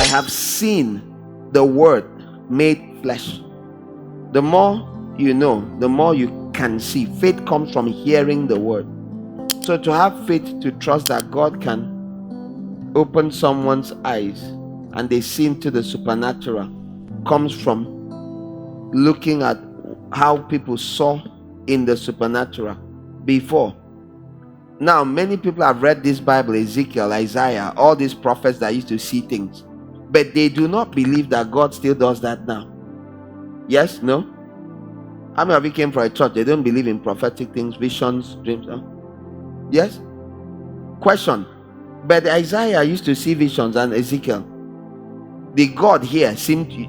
have seen the Word made flesh. The more you know, the more you can see. Faith comes from hearing the Word. So to have faith, to trust that God can open someone's eyes and they see into the supernatural, comes from looking at how people saw in the supernatural before. Now, many people have read this Bible, Ezekiel, Isaiah, all these prophets that used to see things, but they do not believe that God still does that now. Yes? No? How many of you came from a church? They don't believe in prophetic things, visions, dreams? Huh? Yes? Question. But Isaiah used to see visions, and Ezekiel. The God here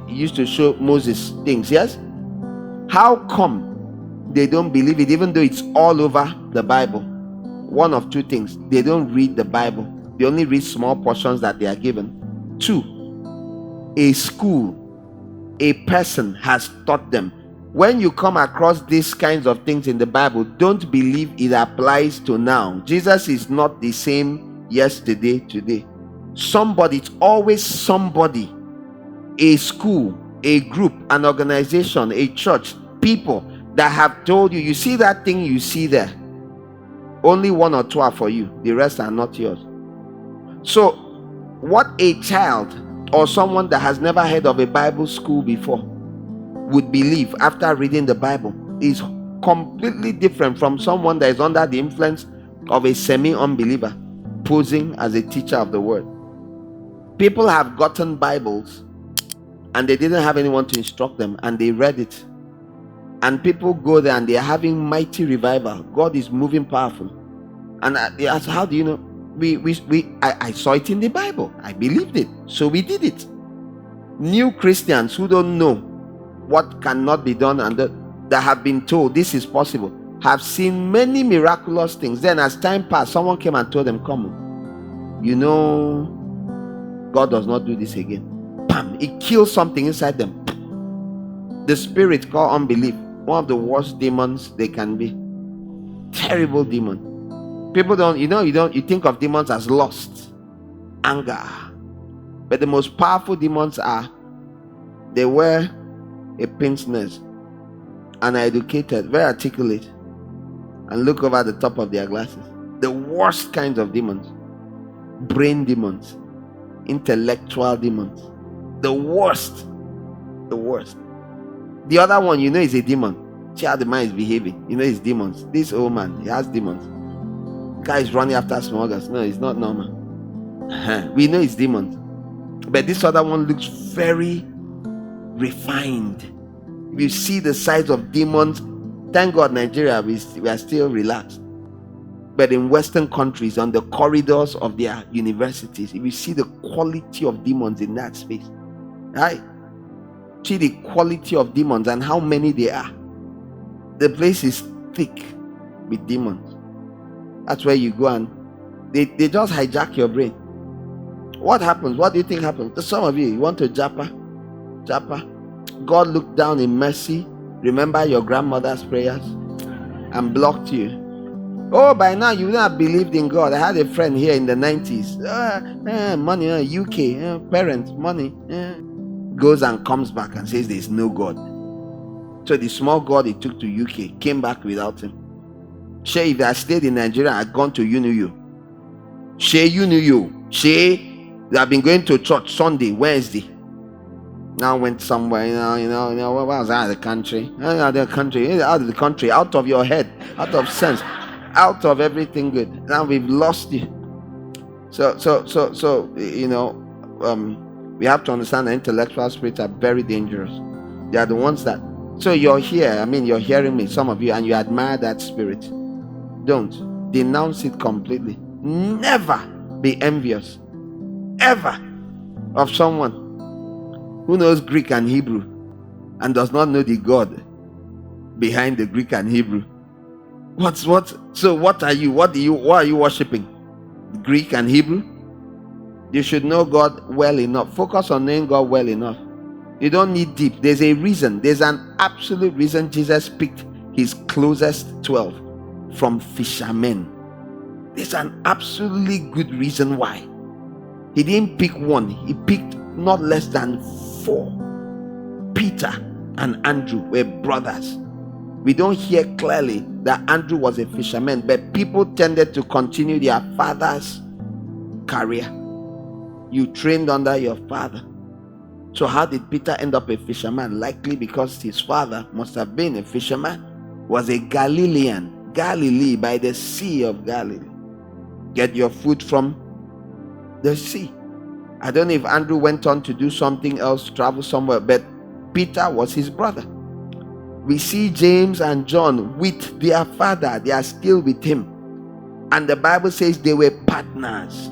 used to show Moses things. Yes? How come they don't believe it, even though it's all over the Bible? One of two things. They don't read the Bible. They only read small portions that they are given. Two, a school, a person has taught them. When you come across these kinds of things in the Bible, don't believe it applies to now. Jesus is not the same yesterday, today. Somebody, it's always somebody. A school, a group, an organization, a church, people that have told you, you see that thing you see there, only one or two are for you, the rest are not yours. So what a child or someone that has never heard of a Bible school before would believe after reading the Bible is completely different from someone that is under the influence of a semi-unbeliever posing as a teacher of the word. People have gotten Bibles and they didn't have anyone to instruct them, and they read it, and people go there and they are having mighty revival. God is moving powerful. And they ask, how do you know? I saw it in the Bible. I believed it, so we did it. New Christians who don't know what cannot be done and that have been told this is possible have seen many miraculous things. Then as time passed, someone came and told them, come on, you know, God does not do this again. Bam! It kills something inside them. The spirit called unbelief, one of the worst demons they can be. Terrible demon. People you think of demons as lust, anger, but the most powerful demons are, they wear a pince nez and are educated, very articulate, and look over the top of their glasses. The worst kinds of demons. Brain demons, intellectual demons. The worst. The other one, is a demon. See how the man is behaving. It's demons. This old man, he has demons. The guy is running after smugglers. No, it's not normal. We know it's demons. But this other one looks very refined. If you see the size of demons, thank God Nigeria, we are still relaxed. But in Western countries, on the corridors of their universities, if you see the quality of demons in that space, right? See the quality of demons and how many they are. The place is thick with demons. That's where you go and they just hijack your brain. What happens? What do you think happens? To some of you want to japa. God looked down in mercy, remember your grandmother's prayers, and blocked you. Oh, by now you not believed in God. I had a friend here in the 90s. Money, UK, parents, money. Goes and comes back and says there's no God. So the small God he took to UK came back without him. Shay, if I stayed in Nigeria, I'd gone to UNU. Shay, UNU. Shay, they have been going to church Sunday, Wednesday. Now went somewhere, what was out of the country? Out of the country, out of your head, out of sense, out of everything good. Now we've lost you. So we have to understand that intellectual spirits are very dangerous. They are the ones that, so you're here, you're hearing me, some of you, and you admire that spirit. Don't. Denounce it completely. Never be envious, ever, of someone who knows Greek and Hebrew and does not know the God behind the Greek and Hebrew. So what are you? What are you worshiping? Greek and Hebrew? You should know God well enough. Focus on knowing God well enough. You don't need deep. There's a reason. There's an absolute reason Jesus picked his closest 12 from fishermen. There's an absolutely good reason why. He didn't pick one. He picked not less than 4. Peter and Andrew were brothers. We don't hear clearly that Andrew was a fisherman, but people tended to continue their father's career. You trained under your father. So how did Peter end up a fisherman? Likely because his father must have been a fisherman, was a Galilean, Galilee, by the Sea of Galilee. Get your food from the sea. I don't know if Andrew went on to do something else, travel somewhere, but Peter was his brother. We see James and John with their father. They are still with him. And the Bible says they were partners.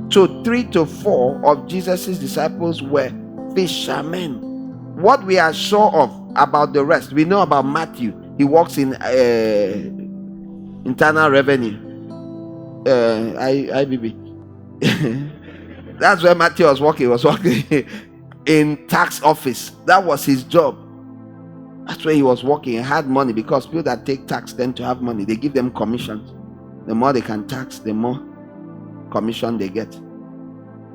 So 3 to 4 of Jesus' disciples were fishermen. What we are sure of about the rest, we know about Matthew. He works in internal revenue. IBB. That's where Matthew was working. He was working in tax office. That was his job. That's where he was working. He had money because people that take tax tend to have money. They give them commissions. The more they can tax, the more commission they get.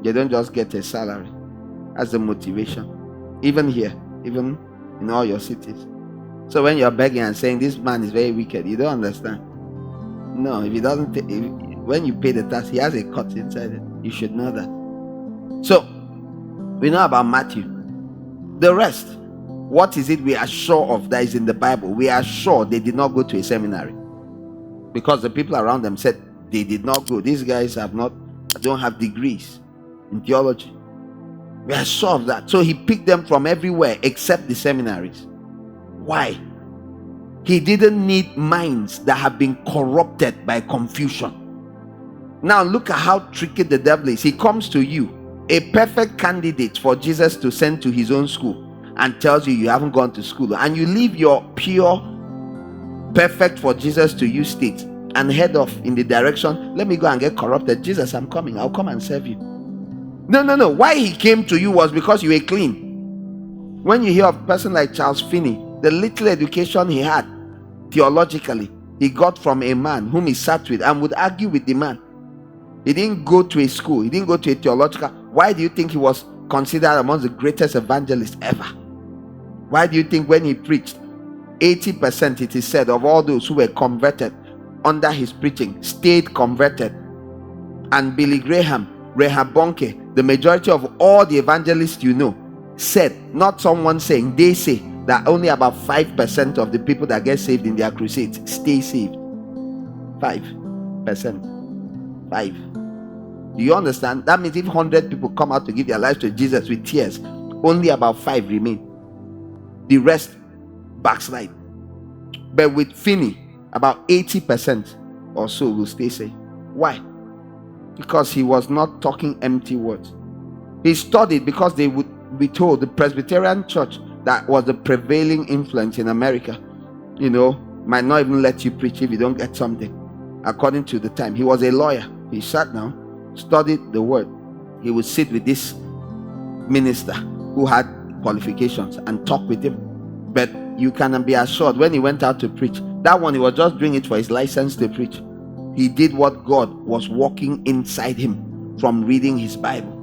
They don't just get a salary. That's the motivation. Even here, even in all your cities. So when you're begging and saying this man is very wicked, you don't understand. No, if he doesn't, when you pay the tax, he has a cut inside it. You should know that. So we know about Matthew. The rest, what is it we are sure of that is in the Bible? We are sure they did not go to a seminary, because the people around them said they did not go. These guys don't have degrees in theology. We are sure of that. So he picked them from everywhere except the seminaries. Why? He didn't need minds that have been corrupted by confusion. Now look at how tricky the devil is. He comes to you, a perfect candidate for Jesus to send to his own school, and tells you you haven't gone to school, and you leave your pure, perfect for Jesus to use state and head off in the direction, let me go and get corrupted. Jesus, I'm coming. I'll come and serve you. No. Why he came to you was because you were clean. When you hear of a person like Charles Finney, the little education he had theologically, he got from a man whom he sat with and would argue with the man. He didn't go to a school. He didn't go to a theological. Why do you think he was considered among the greatest evangelists ever? Why do you think when he preached, 80%, it is said, of all those who were converted under his preaching stayed converted? And Billy Graham, Rehab Bonke, the majority of all the evangelists you know, said, not someone saying, they say that only about 5% of the people that get saved in their crusades stay saved. 5%. 5. Do you understand? That means if 100 people come out to give their lives to Jesus with tears, only about 5 remain. The rest backslide. But with Finney, about 80% or so will stay saved. Why? Because he was not talking empty words. He studied because they would be told the Presbyterian church that was the prevailing influence in America, might not even let you preach if you don't get something. According to the time, he was a lawyer. He sat down, studied the word. He would sit with this minister who had qualifications and talk with him. But you can be assured, when he went out to preach, that one, he was just doing it for his license to preach. He did what God was working inside him from reading his Bible.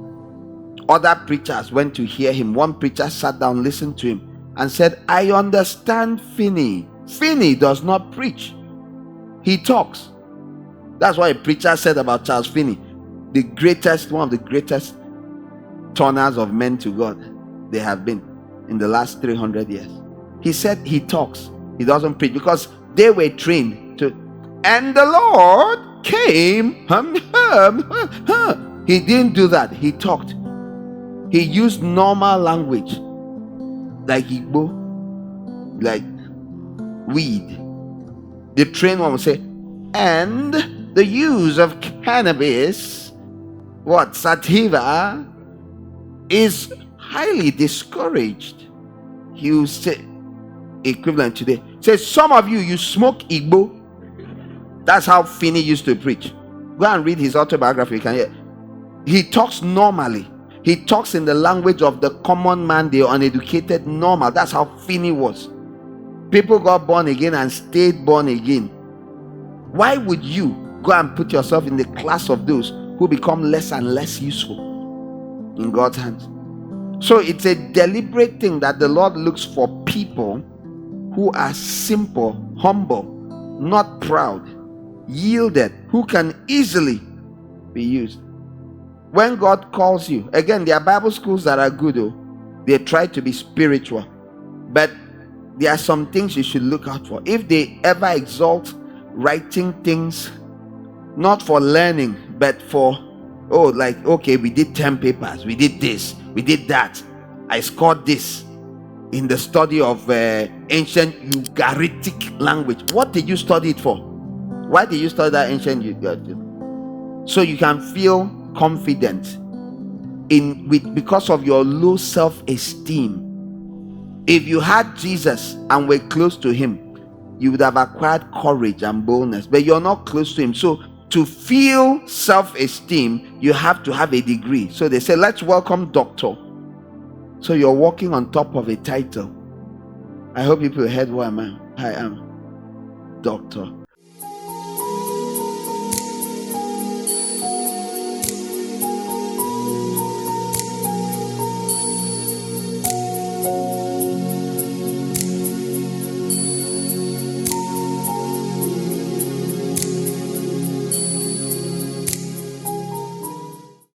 Other preachers went to hear him. One preacher sat down, listened to him, and said, I understand Finney. Finney does not preach. He talks. That's what a preacher said about Charles Finney. One of the greatest turners of men to God they have been in the last 300 years. He said he talks. He doesn't preach, because they were trained to. And the Lord came. He didn't do that. He talked. He used normal language, like Igbo, like weed. The trained one will say, and the use of cannabis, sativa, is highly discouraged. He will say, equivalent today, says, some of you smoke Igbo. That's how Finney used to preach. Go and read his autobiography. You can hear. He talks normally. He talks in the language of the common man, the uneducated, normal. That's how Finney was. People got born again and stayed born again. Why would you go and put yourself in the class of those who become less and less useful in God's hands? So it's a deliberate thing that the Lord looks for people who are simple, humble, not proud, yielded, who can easily be used. When God calls you, again, there are Bible schools that are good, they try to be spiritual, but there are some things you should look out for. If they ever exalt writing things not for learning but for, like, okay, we did 10 papers, we did this, we did that, I scored this in the study of ancient Ugaritic language. What did you study it for? Why did you study that ancient Ugaritic? So you can feel confident because of your low self-esteem. If you had Jesus and were close to him, you would have acquired courage and boldness, but you're not close to him. So to feel self-esteem, you have to have a degree. So they say, let's welcome doctor. So you're walking on top of a title. I hope people heard what I am. Doctor.